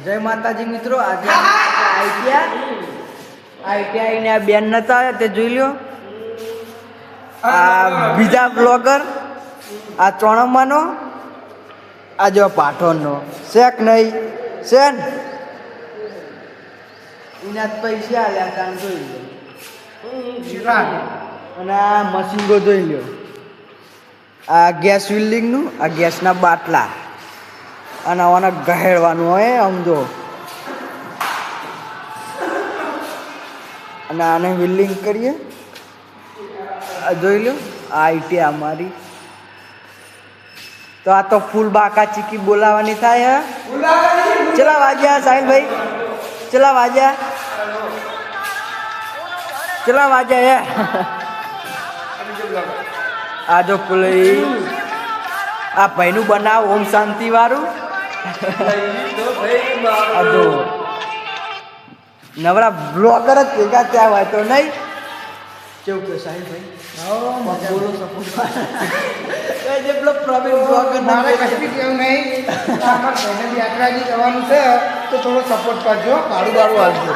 જય માતાજી મિત્રો. આજે આઈટીઆઈ ને આ બેન નતા આવ્યા તે જોઈ લ્યો. આ બીજા બ્લોગર આ ચોણમાનો આ જો પાઠોનો શેક નહીં શેન એના પૈસા આલ્યા કામ જોઈ લો. અને આ મશીનગો જોઈ લ્યો. આ ગેસ વિલ્ડિંગનું આ ગેસના બાટલા અને આવાના ગહેડવાનું હોય સમજો. અને આને વિલ્ડિંગ કરીએ. આ જોઈ લો આ આઈટી અમારી. તો આ તો ફૂલ બાકા ચીકી બોલાવાની થાય. હે ચલા વાગ્યા સાહિલભાઈ, ચલા વાગ્યા, ચલા વાગ્યા. આ જો પુલી આ ભાઈનું બનાવ ઓમ શાંતિ વાળું. આ જો નવરા બ્લોગર જ ભેગા ત્યાં હોય તો નહીં કેવું કે સાહિલભાઈ બોલો સપોર્ટ જેટલો પ્રવીણ બ્લોગર મારે કશું કેવું નહીં. યાત્રાજી જવાનું છે તો થોડો સપોર્ટ કરજો. ભાડું આવજો.